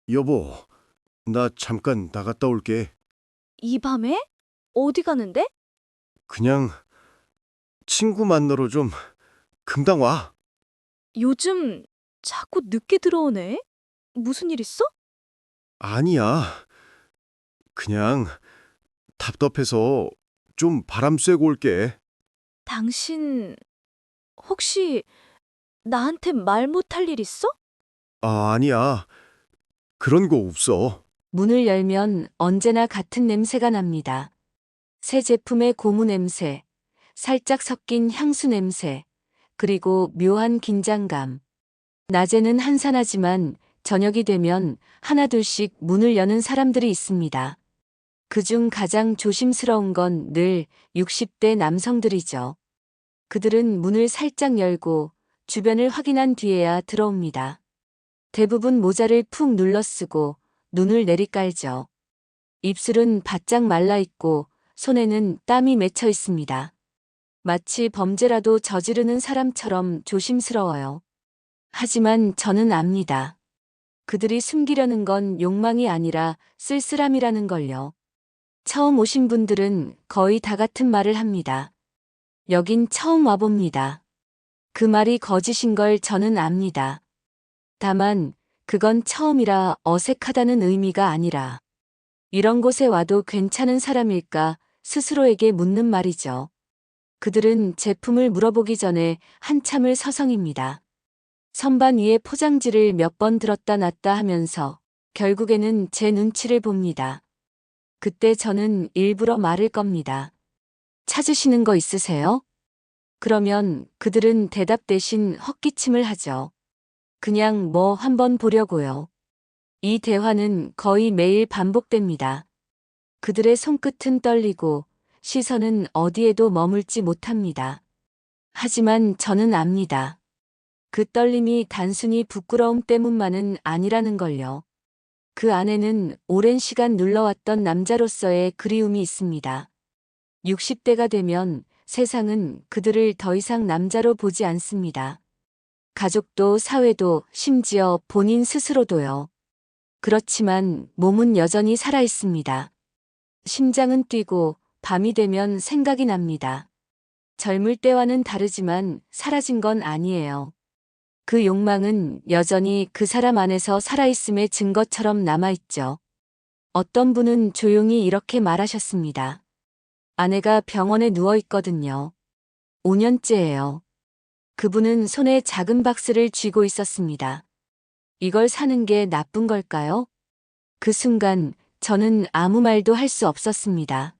여보, 나 잠깐 나갔다 올게. 이 밤에? 어디 가는데? 그냥 친구 만나러 좀 금방 와. 요즘 자꾸 늦게 들어오네? 무슨 일 있어? 아니야. 그냥 답답해서 좀 바람 쐬고 올게. 당신 혹시 나한테 말 못할 일 있어? 아니야. 그런 거 없어. 문을 열면 언제나 같은 냄새가 납니다. 새 제품의 고무 냄새, 살짝 섞인 향수 냄새, 그리고 묘한 긴장감. 낮에는 한산하지만 저녁이 되면 하나둘씩 문을 여는 사람들이 있습니다. 그중 가장 조심스러운 건 늘 60대 남성들이죠. 그들은 문을 살짝 열고 주변을 확인한 뒤에야 들어옵니다. 대부분 모자를 푹 눌러 쓰고 눈을 내리깔죠. 입술은 바짝 말라 있고 손에는 땀이 맺혀 있습니다. 마치 범죄라도 저지르는 사람처럼 조심스러워요. 하지만 저는 압니다. 그들이 숨기려는 건 욕망이 아니라 쓸쓸함이라는 걸요. 처음 오신 분들은 거의 다 같은 말을 합니다. 여긴 처음 와봅니다. 그 말이 거짓인 걸 저는 압니다. 다만 그건 처음이라 어색하다는 의미가 아니라 이런 곳에 와도 괜찮은 사람일까 스스로에게 묻는 말이죠. 그들은 제품을 물어보기 전에 한참을 서성입니다. 선반 위에 포장지를 몇 번 들었다 놨다 하면서 결국에는 제 눈치를 봅니다. 그때 저는 일부러 말을 겁니다. 찾으시는 거 있으세요? 그러면 그들은 대답 대신 헛기침을 하죠. 그냥 뭐 한번 보려고요. 이 대화는 거의 매일 반복됩니다. 그들의 손끝은 떨리고 시선은 어디에도 머물지 못합니다. 하지만 저는 압니다. 그 떨림이 단순히 부끄러움 때문만은 아니라는 걸요. 그 안에는 오랜 시간 눌러왔던 남자로서의 그리움이 있습니다. 60대가 되면 세상은 그들을 더 이상 남자로 보지 않습니다. 가족도 사회도 심지어 본인 스스로도요. 그렇지만 몸은 여전히 살아 있습니다. 심장은 뛰고 밤이 되면 생각이 납니다. 젊을 때와는 다르지만 사라진 건 아니에요. 그 욕망은 여전히 그 사람 안에서 살아있음의 증거처럼 남아있죠. 어떤 분은 조용히 이렇게 말하셨습니다. 아내가 병원에 누워있거든요. 5년째예요. 그분은 손에 작은 박스를 쥐고 있었습니다. 이걸 사는 게 나쁜 걸까요? 그 순간 저는 아무 말도 할 수 없었습니다.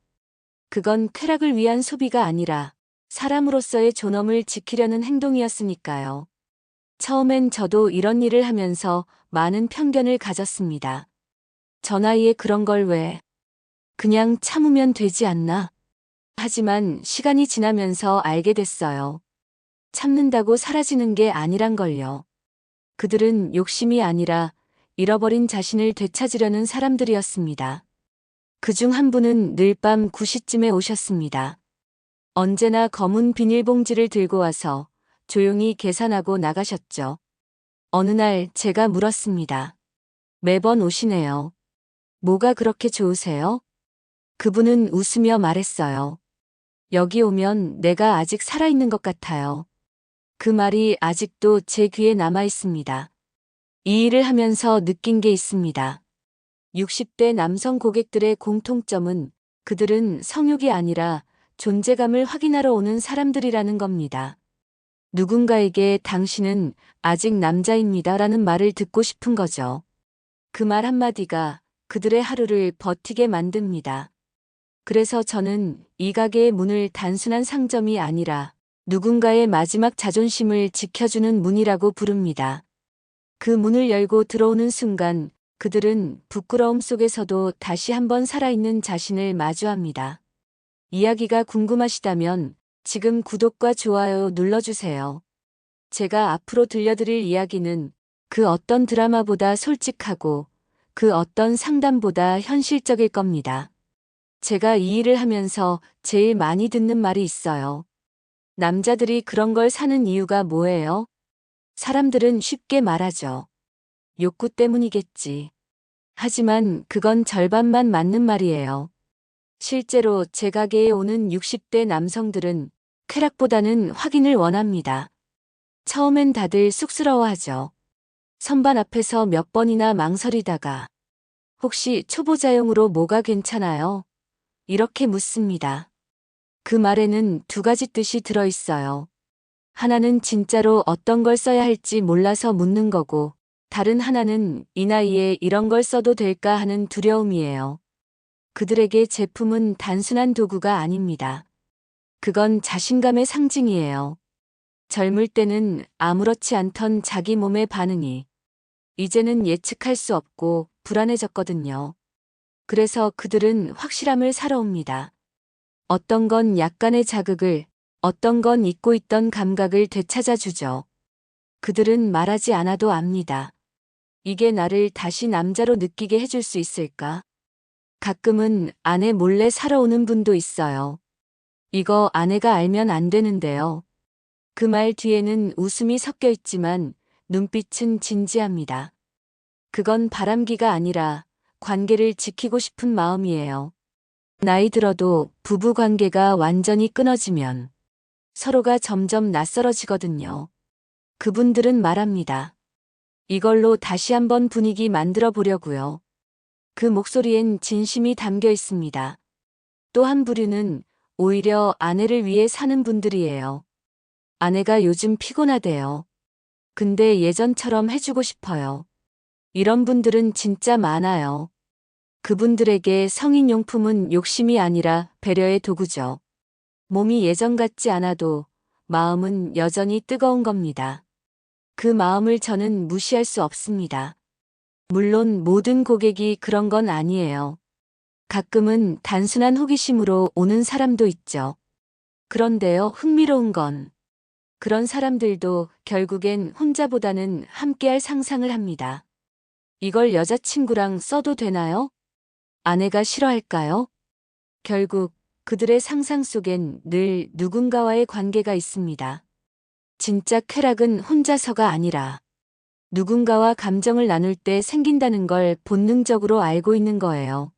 그건 쾌락을 위한 소비가 아니라 사람으로서의 존엄을 지키려는 행동이었으니까요. 처음엔 저도 이런 일을 하면서 많은 편견을 가졌습니다. 저 나이에 그런 걸 왜 그냥 참으면 되지 않나? 하지만 시간이 지나면서 알게 됐어요. 참는다고 사라지는 게 아니란 걸요. 그들은 욕심이 아니라 잃어버린 자신을 되찾으려는 사람들이었습니다. 그중 한 분은 늘 밤 9시쯤에 오셨습니다. 언제나 검은 비닐봉지를 들고 와서 조용히 계산하고 나가셨죠. 어느 날 제가 물었습니다. 매번 오시네요. 뭐가 그렇게 좋으세요? 그분은 웃으며 말했어요. 여기 오면 내가 아직 살아있는 것 같아요. 그 말이 아직도 제 귀에 남아 있습니다. 이 일을 하면서 느낀 게 있습니다. 60대 남성 고객들의 공통점은 그들은 성욕이 아니라 존재감을 확인하러 오는 사람들이라는 겁니다. 누군가에게 당신은 아직 남자입니다 라는 말을 듣고 싶은 거죠. 그 말 한마디가 그들의 하루를 버티게 만듭니다. 그래서 저는 이 가게의 문을 단순한 상점이 아니라 누군가의 마지막 자존심을 지켜주는 문이라고 부릅니다. 그 문을 열고 들어오는 순간 그들은 부끄러움 속에서도 다시 한번 살아있는 자신을 마주합니다. 이야기가 궁금하시다면 지금 구독과 좋아요 눌러주세요. 제가 앞으로 들려드릴 이야기는 그 어떤 드라마보다 솔직하고 그 어떤 상담보다 현실적일 겁니다. 제가 이 일을 하면서 제일 많이 듣는 말이 있어요. 남자들이 그런 걸 사는 이유가 뭐예요? 사람들은 쉽게 말하죠. 욕구 때문이겠지. 하지만 그건 절반만 맞는 말이에요. 실제로 제 가게에 오는 60대 남성들은 쾌락보다는 확인을 원합니다. 처음엔 다들 쑥스러워하죠. 선반 앞에서 몇 번이나 망설이다가 혹시 초보자용으로 뭐가 괜찮아요? 이렇게 묻습니다. 그 말에는 두 가지 뜻이 들어 있어요. 하나는 진짜로 어떤 걸 써야 할지 몰라서 묻는 거고, 다른 하나는 이 나이에 이런 걸 써도 될까 하는 두려움이에요. 그들에게 제품은 단순한 도구가 아닙니다. 그건 자신감의 상징이에요. 젊을 때는 아무렇지 않던 자기 몸의 반응이 이제는 예측할 수 없고 불안해졌거든요. 그래서 그들은 확실함을 사러 옵니다. 어떤 건 약간의 자극을, 어떤 건 잊고 있던 감각을 되찾아 주죠. 그들은 말하지 않아도 압니다. 이게 나를 다시 남자로 느끼게 해줄 수 있을까? 가끔은 아내 몰래 사러 오는 분도 있어요. 이거 아내가 알면 안 되는데요. 그 말 뒤에는 웃음이 섞여 있지만 눈빛은 진지합니다. 그건 바람기가 아니라 관계를 지키고 싶은 마음이에요. 나이 들어도 부부 관계가 완전히 끊어지면 서로가 점점 낯설어지거든요. 그분들은 말합니다. 이걸로 다시 한번 분위기 만들어 보려고요. 그 목소리엔 진심이 담겨 있습니다. 또 한 부류는 오히려 아내를 위해 사는 분들이에요. 아내가 요즘 피곤하대요. 근데 예전처럼 해주고 싶어요. 이런 분들은 진짜 많아요. 그분들에게 성인용품은 욕심이 아니라 배려의 도구죠. 몸이 예전 같지 않아도 마음은 여전히 뜨거운 겁니다. 그 마음을 저는 무시할 수 없습니다. 물론 모든 고객이 그런 건 아니에요. 가끔은 단순한 호기심으로 오는 사람도 있죠. 그런데요, 흥미로운 건 그런 사람들도 결국엔 혼자보다는 함께할 상상을 합니다. 이걸 여자친구랑 써도 되나요? 아내가 싫어할까요? 결국 그들의 상상 속엔 늘 누군가와의 관계가 있습니다. 진짜 쾌락은 혼자서가 아니라 누군가와 감정을 나눌 때 생긴다는 걸 본능적으로 알고 있는 거예요.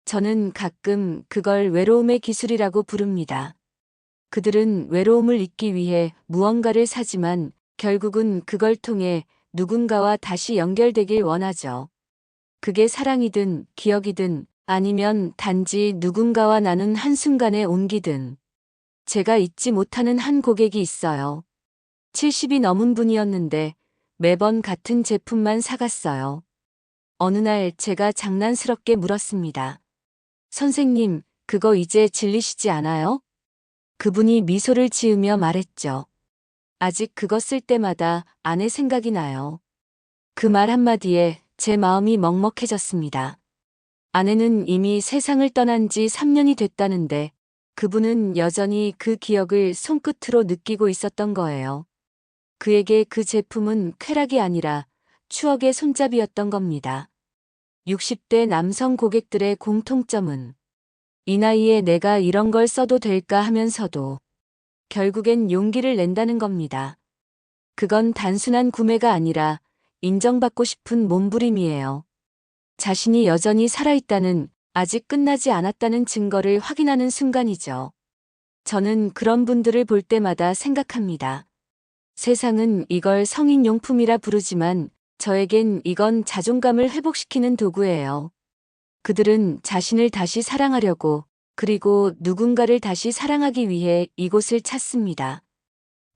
저는 가끔 그걸 외로움의 기술이라고 부릅니다. 그들은 외로움을 잊기 위해 무언가를 사지만 결국은 그걸 통해 누군가와 다시 연결되길 원하죠. 그게 사랑이든 기억이든 아니면 단지 누군가와 나눈 한순간의 온기든. 제가 잊지 못하는 한 고객이 있어요. 70이 넘은 분이었는데 매번 같은 제품만 사갔어요. 어느 날 제가 장난스럽게 물었습니다. 선생님, 그거 이제 질리시지 않아요? 그분이 미소를 지으며 말했죠. 아직 그거 쓸 때마다 아내 생각이 나요. 그 말 한마디에 제 마음이 먹먹해졌습니다. 아내는 이미 세상을 떠난 지 3년이 됐다는데 그분은 여전히 그 기억을 손끝으로 느끼고 있었던 거예요. 그에게 그 제품은 쾌락이 아니라 추억의 손잡이였던 겁니다. 60대 남성 고객들의 공통점은 이 나이에 내가 이런 걸 써도 될까 하면서도 결국엔 용기를 낸다는 겁니다. 그건 단순한 구매가 아니라 인정받고 싶은 몸부림이에요. 자신이 여전히 살아있다는, 아직 끝나지 않았다는 증거를 확인하는 순간이죠. 저는 그런 분들을 볼 때마다 생각합니다. 세상은 이걸 성인용품이라 부르지만 저에겐 이건 자존감을 회복시키는 도구예요. 그들은 자신을 다시 사랑하려고, 그리고 누군가를 다시 사랑하기 위해 이곳을 찾습니다.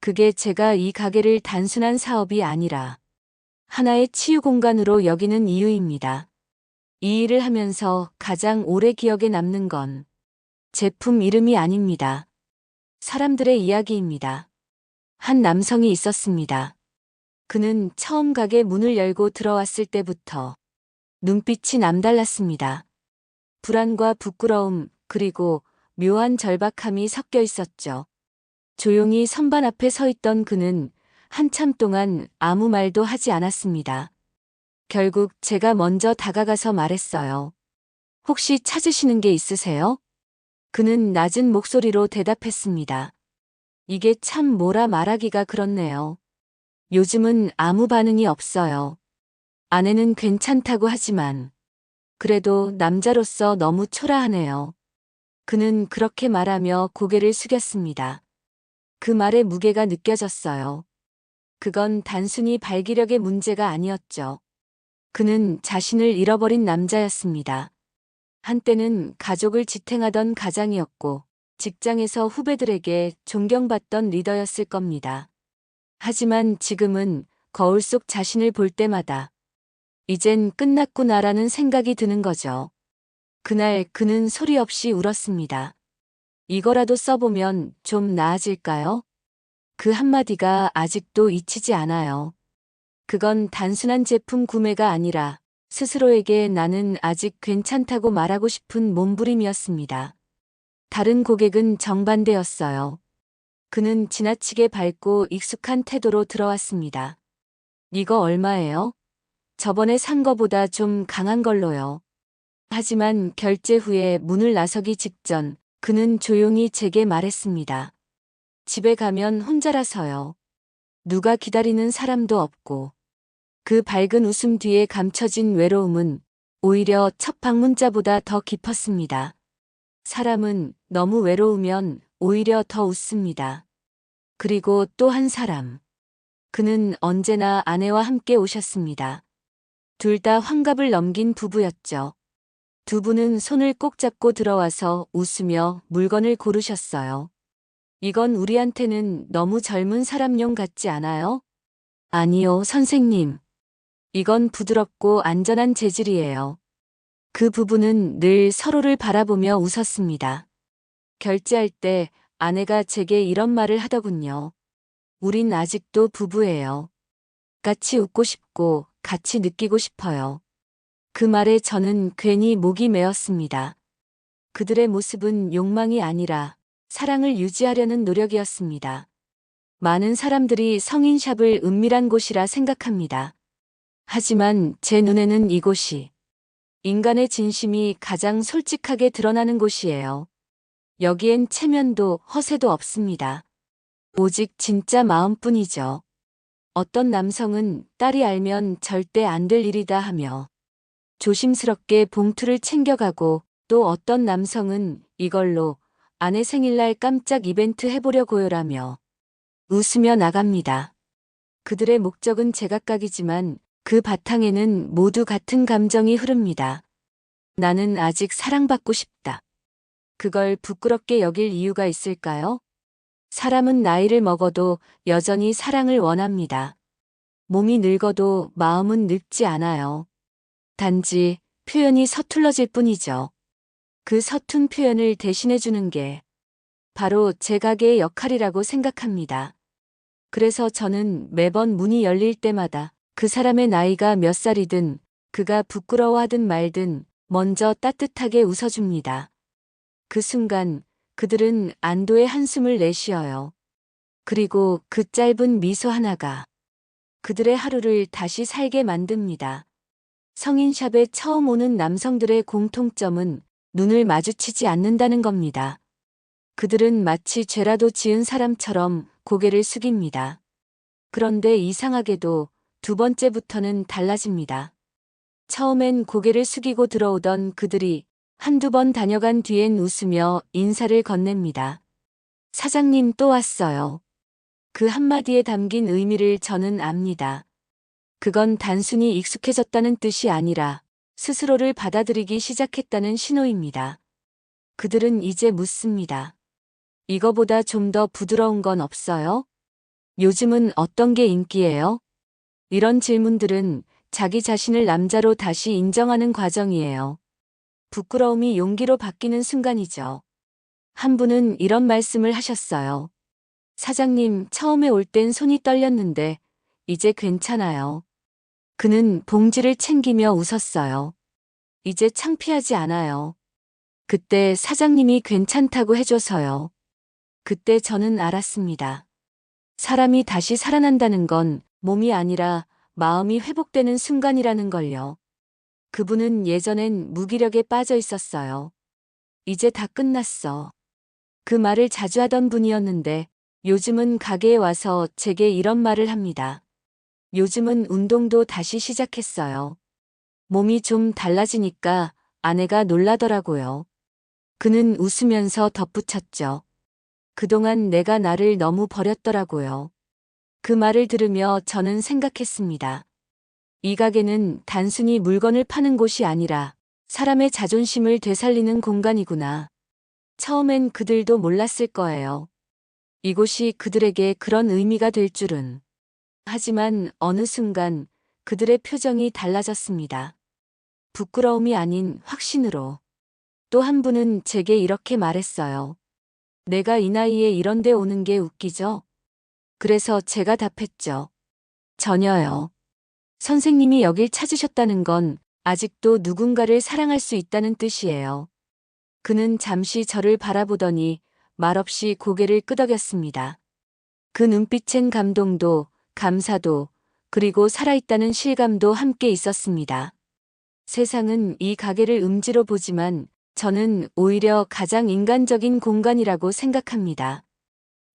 그게 제가 이 가게를 단순한 사업이 아니라 하나의 치유 공간으로 여기는 이유입니다. 이 일을 하면서 가장 오래 기억에 남는 건 제품 이름이 아닙니다. 사람들의 이야기입니다. 한 남성이 있었습니다. 그는 처음 가게 문을 열고 들어왔을 때부터 눈빛이 남달랐습니다. 불안과 부끄러움, 그리고 묘한 절박함이 섞여 있었죠. 조용히 선반 앞에 서 있던 그는 한참 동안 아무 말도 하지 않았습니다. 결국 제가 먼저 다가가서 말했어요. 혹시 찾으시는 게 있으세요? 그는 낮은 목소리로 대답했습니다. 이게 참 뭐라 말하기가 그렇네요. 요즘은 아무 반응이 없어요. 아내는 괜찮다고 하지만 그래도 남자로서 너무 초라하네요. 그는 그렇게 말하며 고개를 숙였습니다. 그 말의 무게가 느껴졌어요. 그건 단순히 발기력의 문제가 아니었죠. 그는 자신을 잃어버린 남자였습니다. 한때는 가족을 지탱하던 가장이었고 직장에서 후배들에게 존경받던 리더였을 겁니다. 하지만 지금은 거울 속 자신을 볼 때마다 이젠 끝났구나라는 생각이 드는 거죠. 그날 그는 소리 없이 울었습니다. 이거라도 써보면 좀 나아질까요? 그 한마디가 아직도 잊히지 않아요. 그건 단순한 제품 구매가 아니라 스스로에게 나는 아직 괜찮다고 말하고 싶은 몸부림이었습니다. 다른 고객은 정반대였어요. 그는 지나치게 밝고 익숙한 태도로 들어왔습니다. 이거 얼마예요? 저번에 산 거보다 좀 강한 걸로요. 하지만 결제 후에 문을 나서기 직전 그는 조용히 제게 말했습니다. 집에 가면 혼자라서요. 누가 기다리는 사람도 없고. 그 밝은 웃음 뒤에 감춰진 외로움은 오히려 첫 방문자보다 더 깊었습니다. 사람은 너무 외로우면 오히려 더 웃습니다. 그리고 또 한 사람. 그는 언제나 아내와 함께 오셨습니다. 둘 다 환갑을 넘긴 부부였죠. 두 분은 손을 꼭 잡고 들어와서 웃으며 물건을 고르셨어요. 이건 우리한테는 너무 젊은 사람용 같지 않아요? 아니요, 선생님. 이건 부드럽고 안전한 재질이에요. 그 부부는 늘 서로를 바라보며 웃었습니다. 결제할 때 아내가 제게 이런 말을 하더군요. 우린 아직도 부부예요. 같이 웃고 싶고 같이 느끼고 싶어요. 그 말에 저는 괜히 목이 메었습니다. 그들의 모습은 욕망이 아니라 사랑을 유지하려는 노력이었습니다. 많은 사람들이 성인샵을 은밀한 곳이라 생각합니다. 하지만 제 눈에는 이곳이 인간의 진심이 가장 솔직하게 드러나는 곳이에요. 여기엔 체면도 허세도 없습니다. 오직 진짜 마음뿐이죠. 어떤 남성은 딸이 알면 절대 안 될 일이다 하며 조심스럽게 봉투를 챙겨가고 또 어떤 남성은 이걸로 아내 생일날 깜짝 이벤트 해보려고요라며 웃으며 나갑니다. 그들의 목적은 제각각이지만 그 바탕에는 모두 같은 감정이 흐릅니다. 나는 아직 사랑받고 싶다. 그걸 부끄럽게 여길 이유가 있을까요? 사람은 나이를 먹어도 여전히 사랑을 원합니다. 몸이 늙어도 마음은 늙지 않아요. 단지 표현이 서툴러질 뿐이죠. 그 서툰 표현을 대신해주는 게 바로 제 가게의 역할이라고 생각합니다. 그래서 저는 매번 문이 열릴 때마다 그 사람의 나이가 몇 살이든 그가 부끄러워하든 말든 먼저 따뜻하게 웃어줍니다. 그 순간 그들은 안도의 한숨을 내쉬어요. 그리고 그 짧은 미소 하나가 그들의 하루를 다시 살게 만듭니다. 성인샵에 처음 오는 남성들의 공통점은 눈을 마주치지 않는다는 겁니다. 그들은 마치 죄라도 지은 사람처럼 고개를 숙입니다. 그런데 이상하게도 두 번째부터는 달라집니다. 처음엔 고개를 숙이고 들어오던 그들이 한두 번 다녀간 뒤엔 웃으며 인사를 건넵니다. 사장님 또 왔어요. 그 한마디에 담긴 의미를 저는 압니다. 그건 단순히 익숙해졌다는 뜻이 아니라 스스로를 받아들이기 시작했다는 신호입니다. 그들은 이제 묻습니다. 이거보다 좀 더 부드러운 건 없어요? 요즘은 어떤 게 인기예요? 이런 질문들은 자기 자신을 남자로 다시 인정하는 과정이에요. 부끄러움이 용기로 바뀌는 순간이죠. 한 분은 이런 말씀을 하셨어요. 사장님, 처음에 올 땐 손이 떨렸는데 이제 괜찮아요. 그는 봉지를 챙기며 웃었어요. 이제 창피하지 않아요. 그때 사장님이 괜찮다고 해줘서요. 그때 저는 알았습니다. 사람이 다시 살아난다는 건 몸이 아니라 마음이 회복되는 순간이라는 걸요. 그분은 예전엔 무기력에 빠져 있었어요. 이제 다 끝났어. 그 말을 자주 하던 분이었는데 요즘은 가게에 와서 제게 이런 말을 합니다. 요즘은 운동도 다시 시작했어요. 몸이 좀 달라지니까 아내가 놀라더라고요. 그는 웃으면서 덧붙였죠. 그동안 내가 나를 너무 버렸더라고요. 그 말을 들으며 저는 생각했습니다. 이 가게는 단순히 물건을 파는 곳이 아니라 사람의 자존심을 되살리는 공간이구나. 처음엔 그들도 몰랐을 거예요. 이곳이 그들에게 그런 의미가 될 줄은. 하지만 어느 순간 그들의 표정이 달라졌습니다. 부끄러움이 아닌 확신으로. 또 한 분은 제게 이렇게 말했어요. 내가 이 나이에 이런 데 오는 게 웃기죠? 그래서 제가 답했죠. 전혀요. 선생님이 여길 찾으셨다는 건 아직도 누군가를 사랑할 수 있다는 뜻이에요. 그는 잠시 저를 바라보더니 말없이 고개를 끄덕였습니다. 그 눈빛엔 감동도, 감사도, 그리고 살아있다는 실감도 함께 있었습니다. 세상은 이 가게를 음지로 보지만 저는 오히려 가장 인간적인 공간이라고 생각합니다.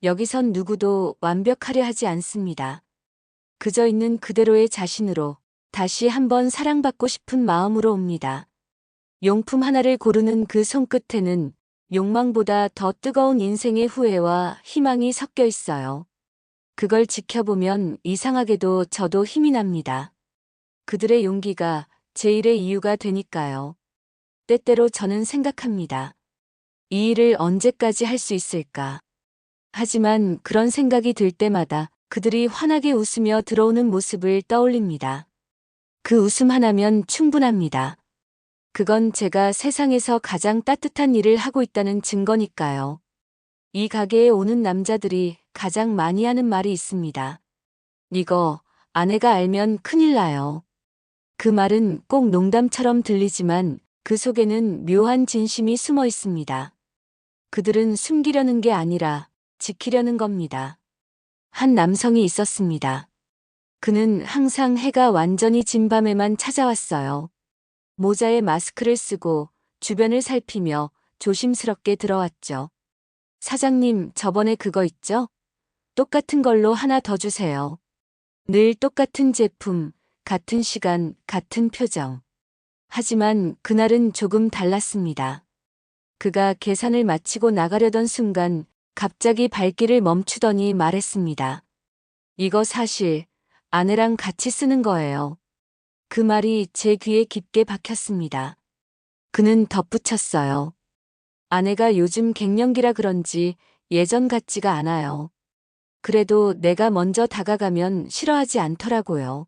여기선 누구도 완벽하려 하지 않습니다. 그저 있는 그대로의 자신으로 다시 한번 사랑받고 싶은 마음으로 옵니다. 용품 하나를 고르는 그 손끝에는 욕망보다 더 뜨거운 인생의 후회와 희망이 섞여 있어요. 그걸 지켜보면 이상하게도 저도 힘이 납니다. 그들의 용기가 제 일의 이유가 되니까요. 때때로 저는 생각합니다. 이 일을 언제까지 할 수 있을까? 하지만 그런 생각이 들 때마다 그들이 환하게 웃으며 들어오는 모습을 떠올립니다. 그 웃음 하나면 충분합니다. 그건 제가 세상에서 가장 따뜻한 일을 하고 있다는 증거니까요. 이 가게에 오는 남자들이 가장 많이 하는 말이 있습니다. 이거 아내가 알면 큰일 나요. 그 말은 꼭 농담처럼 들리지만 그 속에는 묘한 진심이 숨어 있습니다. 그들은 숨기려는 게 아니라 지키려는 겁니다. 한 남성이 있었습니다. 그는 항상 해가 완전히 진 밤에만 찾아왔어요. 모자에 마스크를 쓰고 주변을 살피며 조심스럽게 들어왔죠. 사장님, 저번에 그거 있죠? 똑같은 걸로 하나 더 주세요. 늘 똑같은 제품, 같은 시간, 같은 표정. 하지만 그날은 조금 달랐습니다. 그가 계산을 마치고 나가려던 순간 갑자기 발길을 멈추더니 말했습니다. 이거 사실 아내랑 같이 쓰는 거예요. 그 말이 제 귀에 깊게 박혔습니다. 그는 덧붙였어요. 아내가 요즘 갱년기라 그런지 예전 같지가 않아요. 그래도 내가 먼저 다가가면 싫어하지 않더라고요.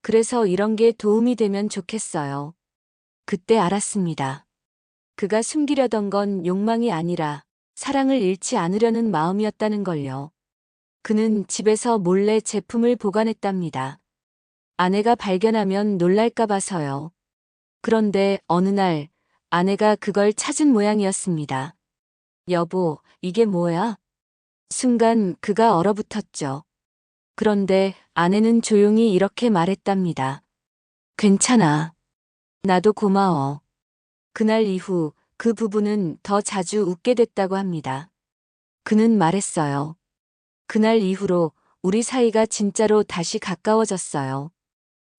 그래서 이런 게 도움이 되면 좋겠어요. 그때 알았습니다. 그가 숨기려던 건 욕망이 아니라 사랑을 잃지 않으려는 마음이었다는 걸요. 그는 집에서 몰래 제품을 보관했답니다. 아내가 발견하면 놀랄까 봐서요. 그런데 어느 날 아내가 그걸 찾은 모양이었습니다. 여보, 이게 뭐야? 순간 그가 얼어붙었죠. 그런데 아내는 조용히 이렇게 말했답니다. 괜찮아. 나도 고마워. 그날 이후 그 부부는 더 자주 웃게 됐다고 합니다. 그는 말했어요. 그날 이후로 우리 사이가 진짜로 다시 가까워졌어요.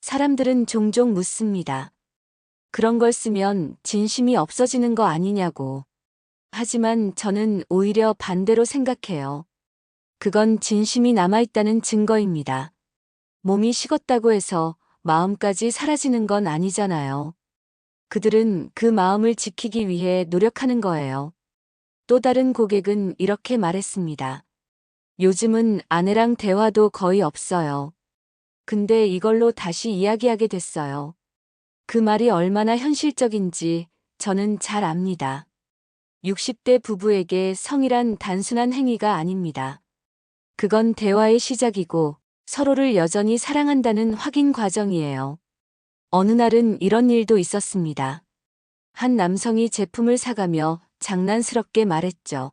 사람들은 종종 묻습니다. 그런 걸 쓰면 진심이 없어지는 거 아니냐고. 하지만 저는 오히려 반대로 생각해요. 그건 진심이 남아있다는 증거입니다. 몸이 식었다고 해서 마음까지 사라지는 건 아니잖아요. 그들은 그 마음을 지키기 위해 노력하는 거예요. 또 다른 고객은 이렇게 말했습니다. 요즘은 아내랑 대화도 거의 없어요. 근데 이걸로 다시 이야기하게 됐어요. 그 말이 얼마나 현실적인지 저는 잘 압니다. 60대 부부에게 성이란 단순한 행위가 아닙니다. 그건 대화의 시작이고 서로를 여전히 사랑한다는 확인 과정이에요. 어느 날은 이런 일도 있었습니다. 한 남성이 제품을 사가며 장난스럽게 말했죠.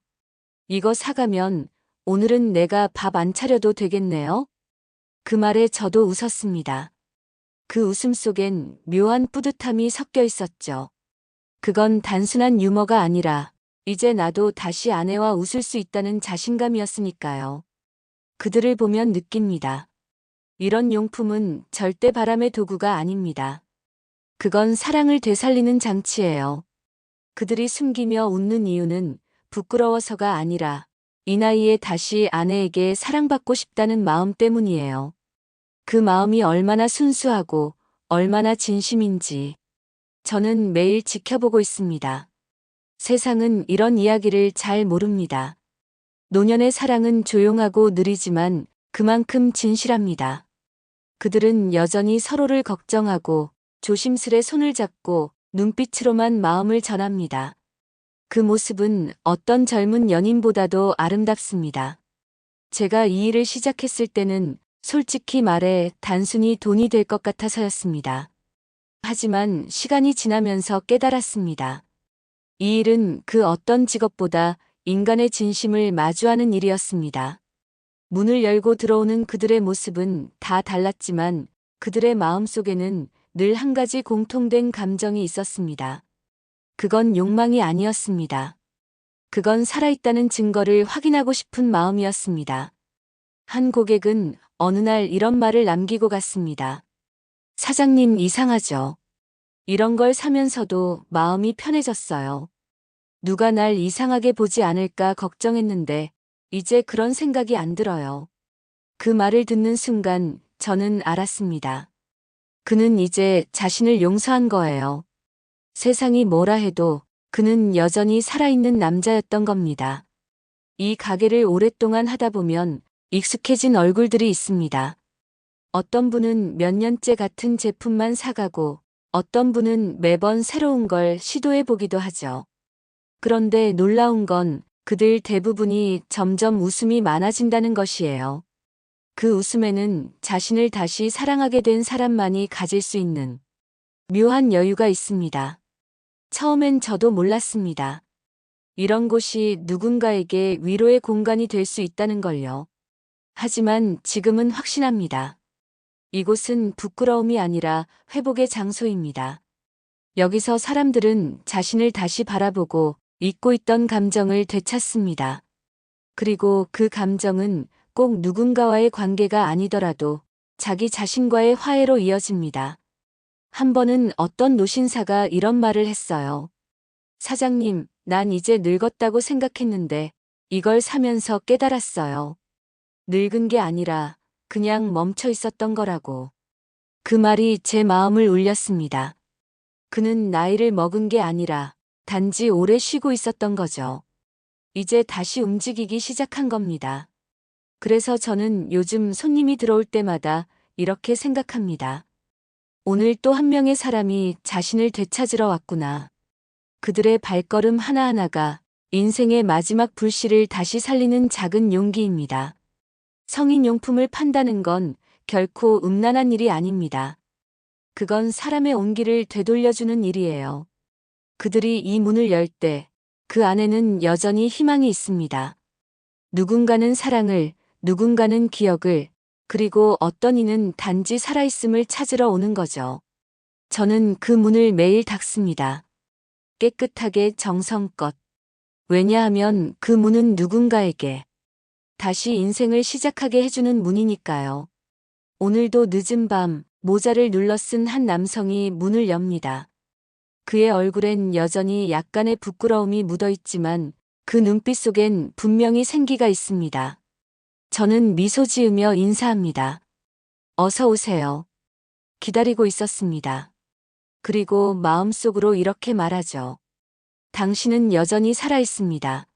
이거 사가면 오늘은 내가 밥 안 차려도 되겠네요? 그 말에 저도 웃었습니다. 그 웃음 속엔 묘한 뿌듯함이 섞여 있었죠. 그건 단순한 유머가 아니라 이제 나도 다시 아내와 웃을 수 있다는 자신감이었으니까요. 그들을 보면 느낍니다. 이런 용품은 절대 바람의 도구가 아닙니다. 그건 사랑을 되살리는 장치예요. 그들이 숨기며 웃는 이유는 부끄러워서가 아니라 이 나이에 다시 아내에게 사랑받고 싶다는 마음 때문이에요. 그 마음이 얼마나 순수하고 얼마나 진심인지 저는 매일 지켜보고 있습니다. 세상은 이런 이야기를 잘 모릅니다. 노년의 사랑은 조용하고 느리지만 그만큼 진실합니다. 그들은 여전히 서로를 걱정하고 조심스레 손을 잡고 눈빛으로만 마음을 전합니다. 그 모습은 어떤 젊은 연인보다도 아름답습니다. 제가 이 일을 시작했을 때는 솔직히 말해 단순히 돈이 될 것 같아서였습니다. 하지만 시간이 지나면서 깨달았습니다. 이 일은 그 어떤 직업보다 인간의 진심을 마주하는 일이었습니다. 문을 열고 들어오는 그들의 모습은 다 달랐지만 그들의 마음속에는 늘 한 가지 공통된 감정이 있었습니다. 그건 욕망이 아니었습니다. 그건 살아있다는 증거를 확인하고 싶은 마음이었습니다. 한 고객은 어느 날 이런 말을 남기고 갔습니다. 사장님 이상하죠? 이런 걸 사면서도 마음이 편해졌어요. 누가 날 이상하게 보지 않을까 걱정했는데 이제 그런 생각이 안 들어요. 그 말을 듣는 순간 저는 알았습니다. 그는 이제 자신을 용서한 거예요. 세상이 뭐라 해도 그는 여전히 살아있는 남자였던 겁니다. 이 가게를 오랫동안 하다 보면 익숙해진 얼굴들이 있습니다. 어떤 분은 몇 년째 같은 제품만 사가고 어떤 분은 매번 새로운 걸 시도해 보기도 하죠. 그런데 놀라운 건 그들 대부분이 점점 웃음이 많아진다는 것이에요. 그 웃음에는 자신을 다시 사랑하게 된 사람만이 가질 수 있는 묘한 여유가 있습니다. 처음엔 저도 몰랐습니다. 이런 곳이 누군가에게 위로의 공간이 될 수 있다는 걸요. 하지만 지금은 확신합니다. 이곳은 부끄러움이 아니라 회복의 장소입니다. 여기서 사람들은 자신을 다시 바라보고 잊고 있던 감정을 되찾습니다. 그리고 그 감정은 꼭 누군가와의 관계가 아니더라도 자기 자신과의 화해로 이어집니다. 한 번은 어떤 노신사가 이런 말을 했어요. 사장님, 난 이제 늙었다고 생각했는데 이걸 사면서 깨달았어요. 늙은 게 아니라 그냥 멈춰 있었던 거라고. 그 말이 제 마음을 울렸습니다. 그는 나이를 먹은 게 아니라 단지 오래 쉬고 있었던 거죠. 이제 다시 움직이기 시작한 겁니다. 그래서 저는 요즘 손님이 들어올 때마다 이렇게 생각합니다. 오늘 또 한 명의 사람이 자신을 되찾으러 왔구나. 그들의 발걸음 하나하나가 인생의 마지막 불씨를 다시 살리는 작은 용기입니다. 성인용품을 판다는 건 결코 음란한 일이 아닙니다. 그건 사람의 온기를 되돌려주는 일이에요. 그들이 이 문을 열 때 그 안에는 여전히 희망이 있습니다. 누군가는 사랑을, 누군가는 기억을, 그리고 어떤 이는 단지 살아있음을 찾으러 오는 거죠. 저는 그 문을 매일 닫습니다. 깨끗하게 정성껏. 왜냐하면 그 문은 누군가에게 다시 인생을 시작하게 해주는 문이니까요. 오늘도 늦은 밤 모자를 눌러 쓴 한 남성이 문을 엽니다. 그의 얼굴엔 여전히 약간의 부끄러움이 묻어 있지만 그 눈빛 속엔 분명히 생기가 있습니다. 저는 미소 지으며 인사합니다. 어서 오세요. 기다리고 있었습니다. 그리고 마음속으로 이렇게 말하죠. 당신은 여전히 살아있습니다.